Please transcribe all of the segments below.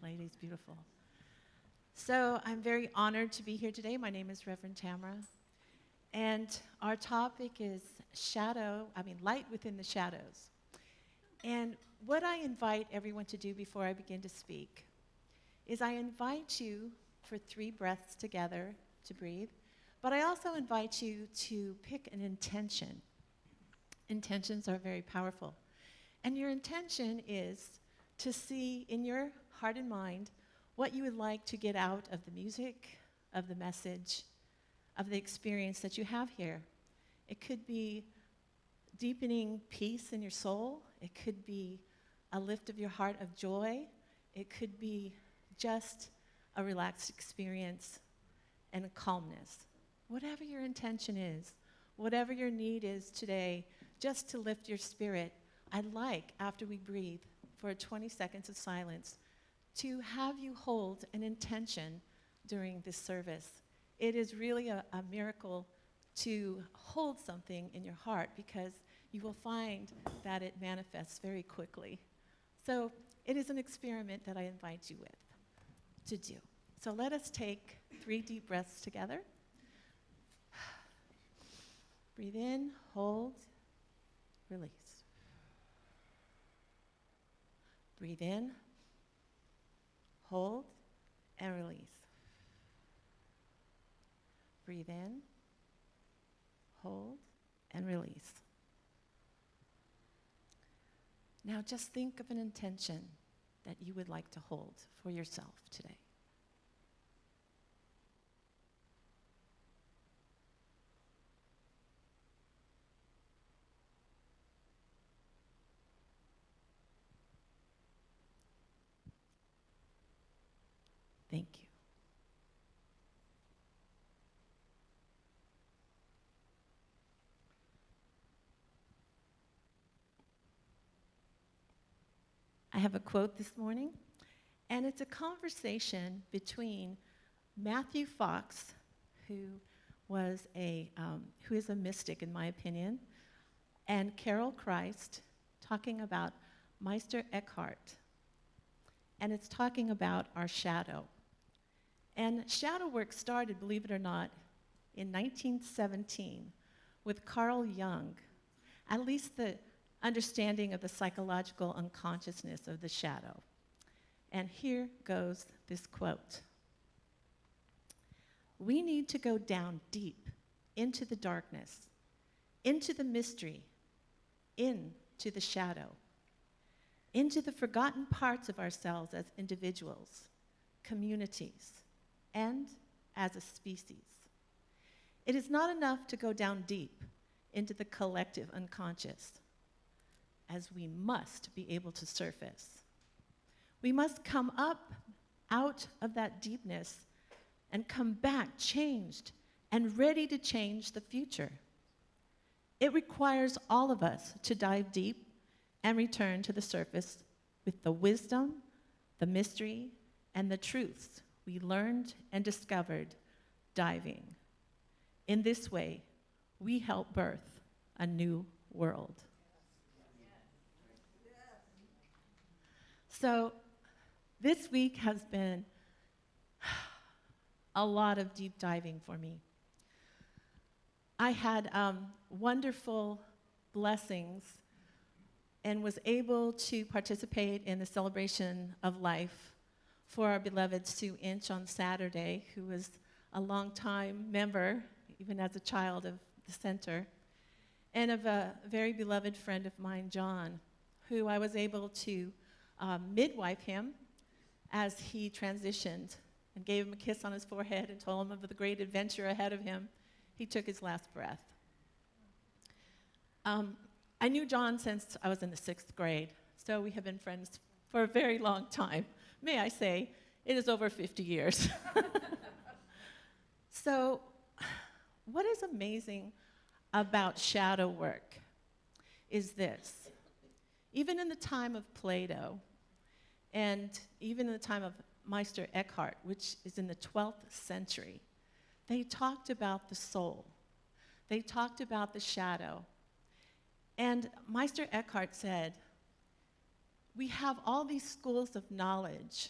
lady's beautiful. So I'm very honored to be here today. My name is RevTamara. And our topic is light within the shadows. And what I invite everyone to do before I begin to speak is I invite you for 3 breaths together to breathe, but I also invite you to pick an intention. Intentions are very powerful. And your intention is to see in your heart and mind what you would like to get out of the music, of the message, of the experience that you have here. It could be deepening peace in your soul. It could be a lift of your heart of joy. It could be just a relaxed experience and a calmness. Whatever your intention is, whatever your need is today, just to lift your spirit, I'd like, after we breathe, for 20 seconds of silence, to have you hold an intention during this service. It is really a miracle to hold something in your heart because you will find that it manifests very quickly. So it is an experiment that I invite you to do. So let us take 3 deep breaths together. Breathe in, hold, release. Breathe in, hold, and release. Breathe in, hold, and release. Now just think of an intention that you would like to hold for yourself today. Thank you. I have a quote this morning, and it's a conversation between Matthew Fox, who is a mystic in my opinion, and Carol Christ, talking about Meister Eckhart, and it's talking about our shadow. And shadow work started, believe it or not, in 1917 with Carl Jung, at least the understanding of the psychological unconsciousness of the shadow. And here goes this quote. We need to go down deep into the darkness, into the mystery, into the shadow, into the forgotten parts of ourselves as individuals, communities, and as a species. It is not enough to go down deep into the collective unconscious, as we must be able to surface. We must come up out of that deepness and come back changed and ready to change the future. It requires all of us to dive deep and return to the surface with the wisdom, the mystery, and the truths we learned and discovered diving. In this way, we help birth a new world. So this week has been a lot of deep diving for me. I had wonderful blessings and was able to participate in the celebration of life for our beloved Sue Inch on Saturday, who was a longtime member, even as a child of the center, and of a very beloved friend of mine, John, who I was able to midwife him as he transitioned and gave him a kiss on his forehead and told him of the great adventure ahead of him. He took his last breath. I knew John since I was in the 6th grade, so we have been friends for a very long time. May I say, it is over 50 years. So, what is amazing about shadow work is this. Even in the time of Plato, and even in the time of Meister Eckhart, which is in the 12th century, they talked about the soul. They talked about the shadow. And Meister Eckhart said, we have all these schools of knowledge,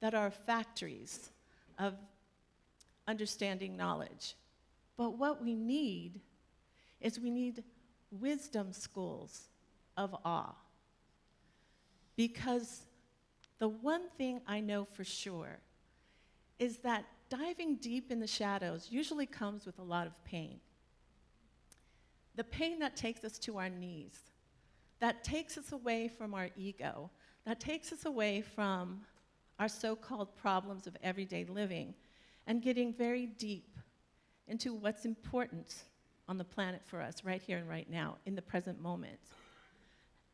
that are factories of understanding knowledge. But what we need is we need wisdom schools of awe. Because the one thing I know for sure is that diving deep in the shadows usually comes with a lot of pain. The pain that takes us to our knees, that takes us away from our ego, that takes us away from our so-called problems of everyday living, and getting very deep into what's important on the planet for us right here and right now, in the present moment.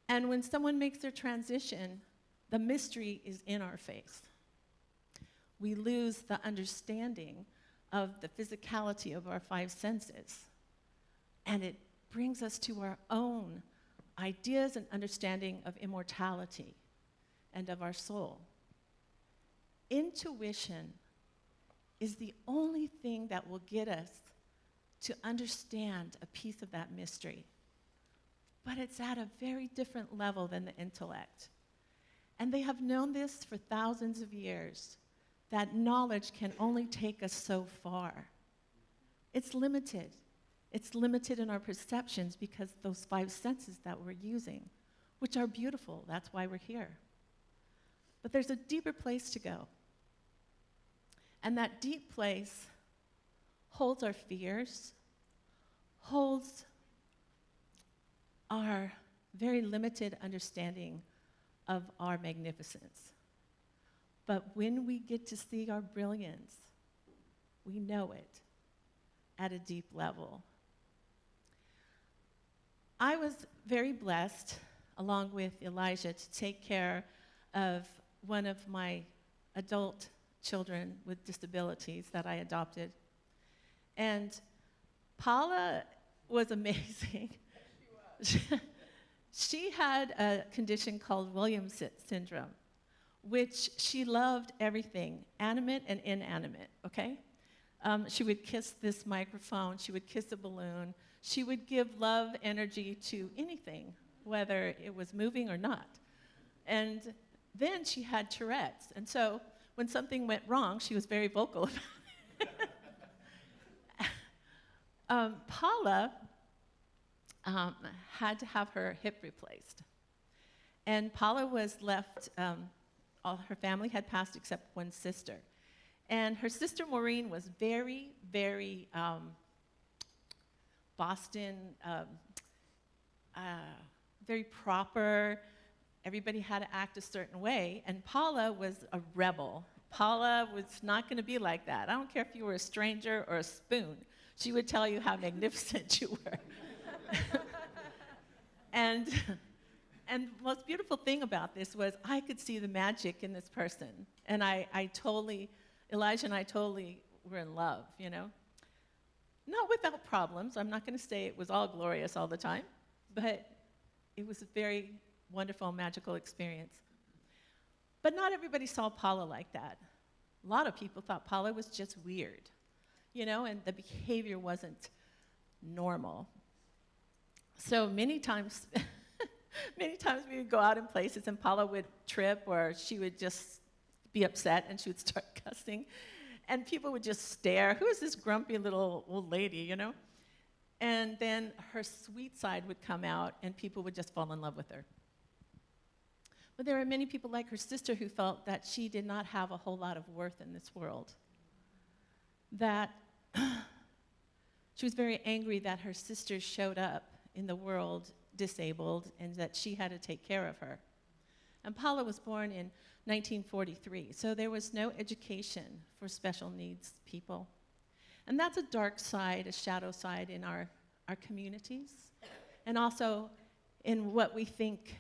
And when someone makes their transition, the mystery is in our face. We lose the understanding of the physicality of our five senses. And it brings us to our own ideas and understanding of immortality and of our soul. Intuition is the only thing that will get us to understand a piece of that mystery. But it's at a very different level than the intellect. And they have known this for thousands of years, that knowledge can only take us so far. It's limited. It's limited in our perceptions because those five senses that we're using, which are beautiful, that's why we're here. But there's a deeper place to go. And that deep place holds our fears, holds our very limited understanding of our magnificence. But when we get to see our brilliance, we know it at a deep level. I was very blessed, along with Elijah, to take care of one of my adult children with disabilities that I adopted. And Paula was amazing. She had a condition called Williams syndrome, which she loved everything, animate and inanimate, okay? She would kiss this microphone, she would kiss a balloon, she would give love energy to anything, whether it was moving or not. And then she had Tourette's, and so when something went wrong, she was very vocal about it. Paula had to have her hip replaced. And Paula was left, all her family had passed except one sister. And her sister Maureen was very, very Boston, very proper. Everybody had to act a certain way. And Paula was a rebel. Paula was not going to be like that. I don't care if you were a stranger or a spoon. She would tell you how magnificent you were. And the most beautiful thing about this was I could see the magic in this person. And Elijah and I totally were in love, you know? Not without problems. I'm not going to say it was all glorious all the time, but it was a very wonderful, magical experience. But not everybody saw Paula like that. A lot of people thought Paula was just weird, you know, and the behavior wasn't normal. So many times, we would go out in places and Paula would trip or she would just be upset and she would start cussing. And people would just stare. Who is this grumpy little old lady, you know? And then her sweet side would come out and people would just fall in love with her. But there were many people like her sister who felt that she did not have a whole lot of worth in this world. That she was very angry that her sister showed up in the world disabled and that she had to take care of her. And Paula was born in 1943, so there was no education for special needs people. And that's a dark side, a shadow side in our communities, and also in what we think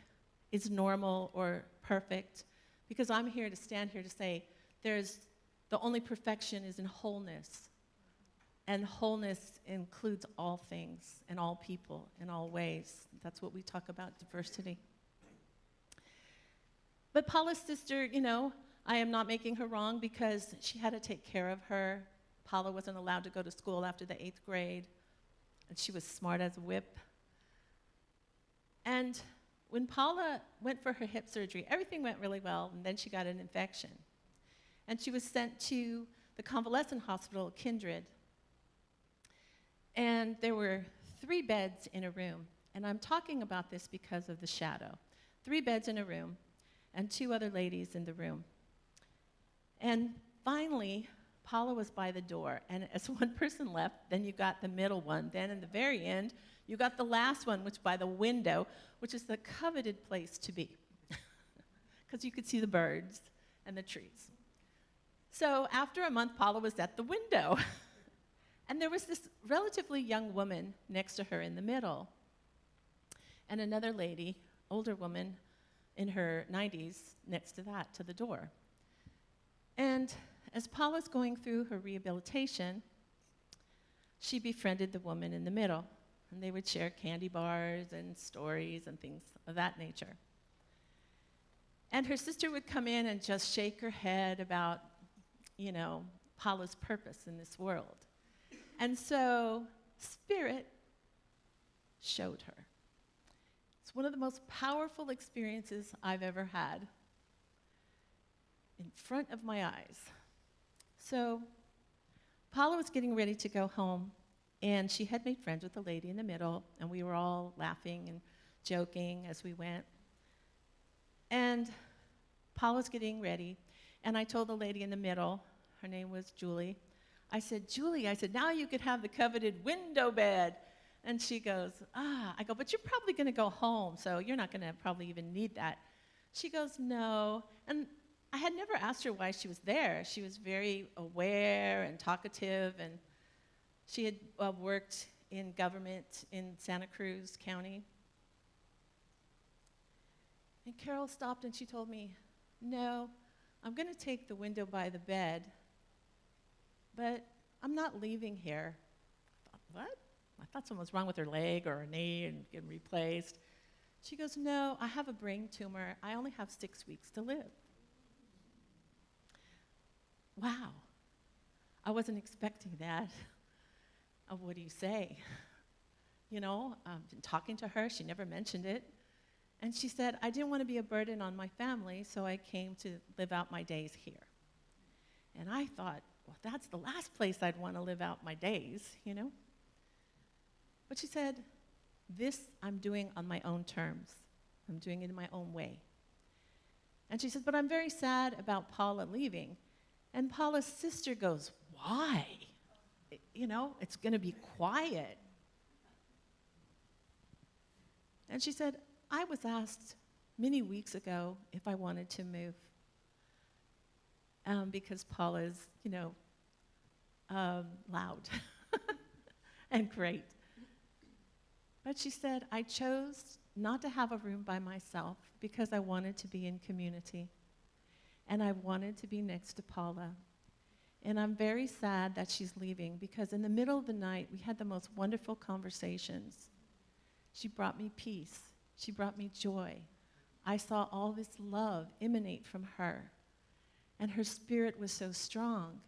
is normal or perfect, because I'm here to stand here to say the only perfection is in wholeness. And wholeness includes all things and all people in all ways. That's what we talk about, diversity. But Paula's sister, you know, I am not making her wrong because she had to take care of her. Paula wasn't allowed to go to school after the 8th grade, and she was smart as a whip. And when Paula went for her hip surgery, everything went really well, and then she got an infection. and she was sent to the convalescent hospital, Kindred. And there were 3 beds in a room. And I'm talking about this because of the shadow. 3 beds in a room, and 2 other ladies in the room. And finally, Paula was by the door. And as one person left, then you got the middle one. Then in the very end, you got the last one, which by the window, which is the coveted place to be. Because you could see the birds and the trees. So after a month, Paula was at the window. And there was this relatively young woman next to her in the middle. And another lady, older woman in her 90s, next to that, to the door. And as Paula's going through her rehabilitation, she befriended the woman in the middle. And they would share candy bars and stories and things of that nature. And her sister would come in and just shake her head about, Paula's purpose in this world. And so Spirit showed her. It's one of the most powerful experiences I've ever had in front of my eyes. So Paula was getting ready to go home, and she had made friends with the lady in the middle, and we were all laughing and joking as we went. And Paula was getting ready, and I told the lady in the middle, her name was Julie, I said, Julie, now you could have the coveted window bed. And she goes, I go, but you're probably going to go home, so you're not going to probably even need that. She goes, no. And I had never asked her why she was there. She was very aware and talkative, and she had worked in government in Santa Cruz County. And Carol stopped and she told me, no, I'm going to take the window by the bed, but I'm not leaving here. I thought, what? I thought something was wrong with her leg or her knee and getting replaced. She goes, no, I have a brain tumor. I only have 6 weeks to live. Wow. I wasn't expecting that. What do you say? Been talking to her. She never mentioned it. And she said, I didn't want to be a burden on my family, so I came to live out my days here. And I thought, well, that's the last place I'd want to live out my days, But she said, this I'm doing on my own terms. I'm doing it in my own way. And she said, but I'm very sad about Paula leaving. And Paula's sister goes, why? It's going to be quiet. And she said, I was asked many weeks ago if I wanted to move. Because Paula's, loud and great. But she said, I chose not to have a room by myself because I wanted to be in community. And I wanted to be next to Paula. And I'm very sad that she's leaving because in the middle of the night, we had the most wonderful conversations. She brought me peace. She brought me joy. I saw all this love emanate from her. And her spirit was so strong.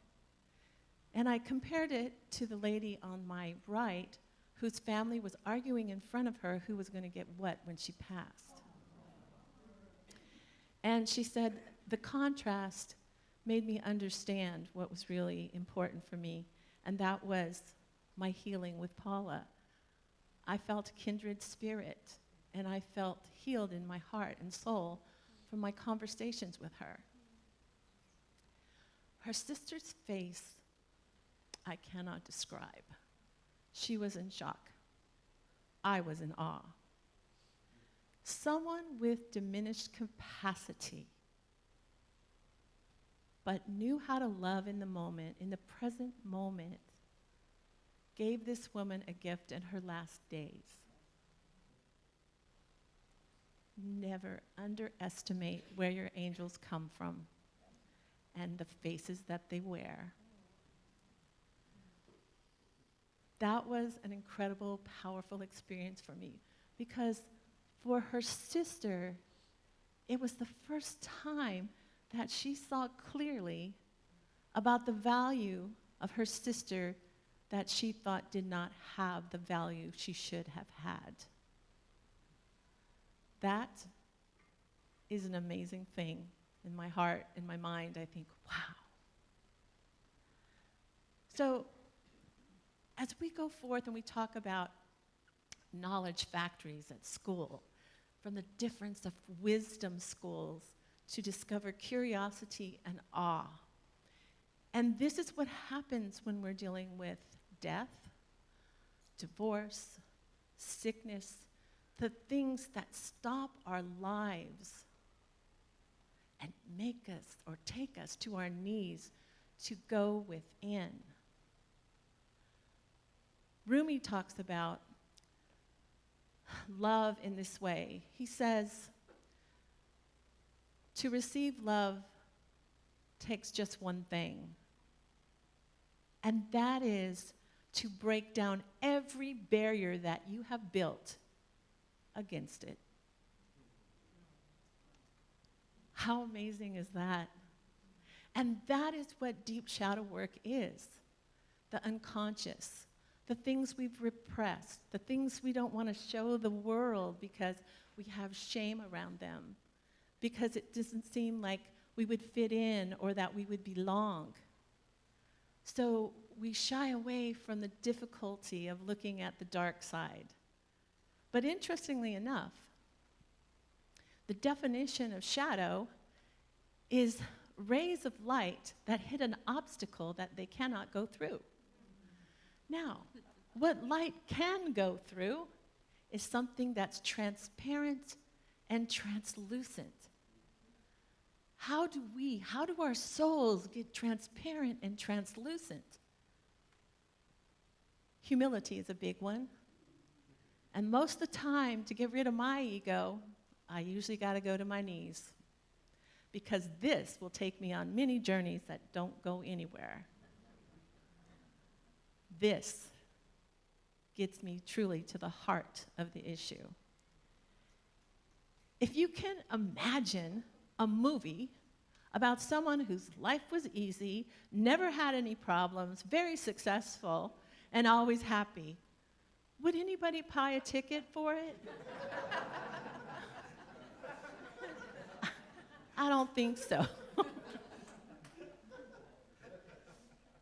And I compared it to the lady on my right whose family was arguing in front of her who was going to get what when she passed. And she said, the contrast made me understand what was really important for me, and that was my healing with Paula. I felt kindred spirit, and I felt healed in my heart and soul from my conversations with her. Her sister's face, I cannot describe. She was in shock. I was in awe. Someone with diminished capacity, but knew how to love in the moment, in the present moment, gave this woman a gift in her last days. Never underestimate where your angels come from and the faces that they wear. That was an incredible, powerful experience for me because for her sister, it was the first time that she saw clearly about the value of her sister that she thought did not have the value she should have had. That is an amazing thing in my heart, in my mind. I think, wow, So as we go forth and we talk about knowledge factories at school, from the difference of wisdom schools to discover curiosity and awe. And this is what happens when we're dealing with death, divorce, sickness, the things that stop our lives and make us or take us to our knees to go within. Rumi talks about love in this way. He says, to receive love takes just one thing, and that is to break down every barrier that you have built against it. How amazing is that? And that is what deep shadow work is, the unconscious. The things we've repressed, the things we don't want to show the world because we have shame around them, because it doesn't seem like we would fit in or that we would belong. So we shy away from the difficulty of looking at the dark side. But interestingly enough, the definition of shadow is rays of light that hit an obstacle that they cannot go through. Now, what light can go through is something that's transparent and translucent. How do our souls get transparent and translucent? Humility is a big one. And most of the time, to get rid of my ego, I usually got to go to my knees, because this will take me on many journeys that don't go anywhere. This gets me truly to the heart of the issue. If you can imagine a movie about someone whose life was easy, never had any problems, very successful, and always happy, would anybody buy a ticket for it? I don't think so.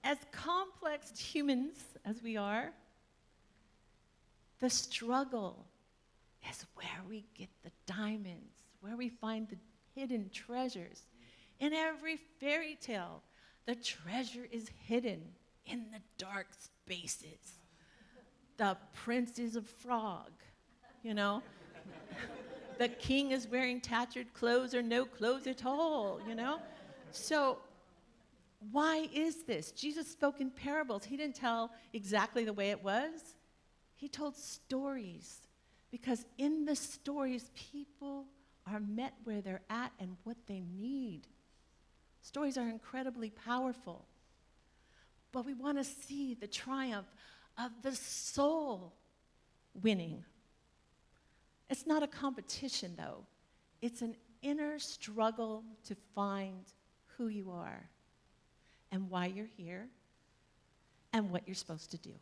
As complex humans as we are, the struggle is where we get the diamonds, where we find the hidden treasures. In every fairy tale, the treasure is hidden in the dark spaces. The prince is a frog, you know? The king is wearing tattered clothes or no clothes at all, you know? So why is this? Jesus spoke in parables. He didn't tell exactly the way it was. He told stories, because in the stories, people are met where they're at and what they need. Stories are incredibly powerful. But we want to see the triumph of the soul winning. It's not a competition, though. It's an inner struggle to find who you are and why you're here and what you're supposed to do.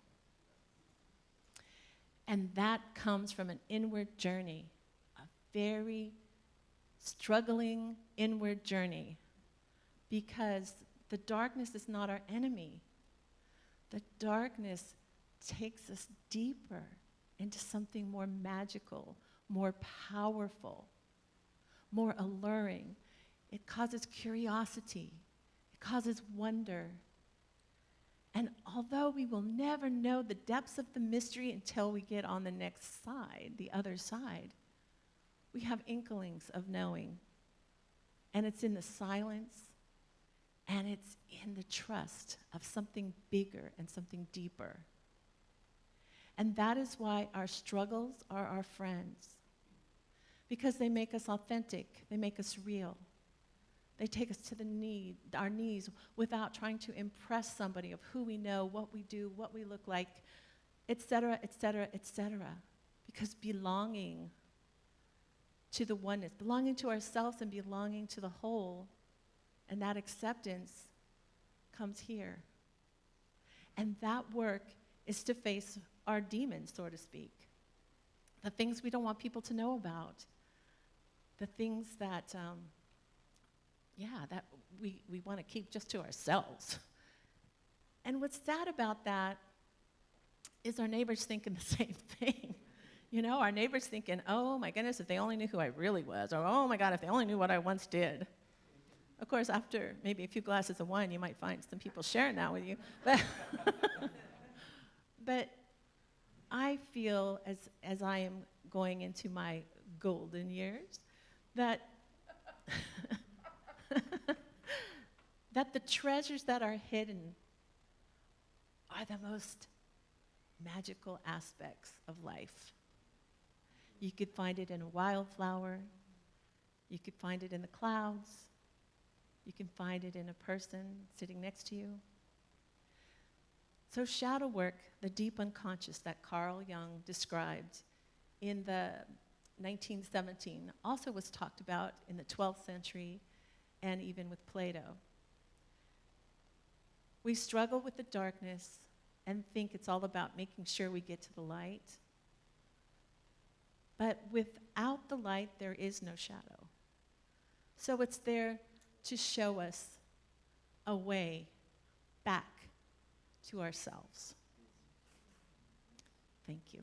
And that comes from an inward journey, a very struggling inward journey, because the darkness is not our enemy. The darkness takes us deeper into something more magical, more powerful, more alluring. It causes curiosity. It causes wonder. And although we will never know the depths of the mystery until we get on the next side, the other side, we have inklings of knowing. And it's in the silence, and it's in the trust of something bigger and something deeper. And that is why our struggles are our friends, because they make us authentic, they make us real. They take us to our knees without trying to impress somebody of who we know, what we do, what we look like, etc., etc., etc. Because belonging to the oneness, belonging to ourselves and belonging to the whole, and that acceptance comes here. And that work is to face our demons, so to speak. The things we don't want people to know about. The things that, that we want to keep just to ourselves. And what's sad about that is our neighbors thinking the same thing. You know, our neighbors thinking, oh my goodness, if they only knew who I really was, or oh my God, if they only knew what I once did. Of course, after maybe a few glasses of wine, you might find some people sharing that with you. But I feel, as I am going into my golden years, that that the treasures that are hidden are the most magical aspects of life. You could find it in a wildflower. You could find it in the clouds. You can find it in a person sitting next to you. So shadow work, the deep unconscious that Carl Jung described in the 1917, also was talked about in the 12th century and even with Plato. We struggle with the darkness and think it's all about making sure we get to the light. But without the light, there is no shadow. So it's there to show us a way back to ourselves. Thank you.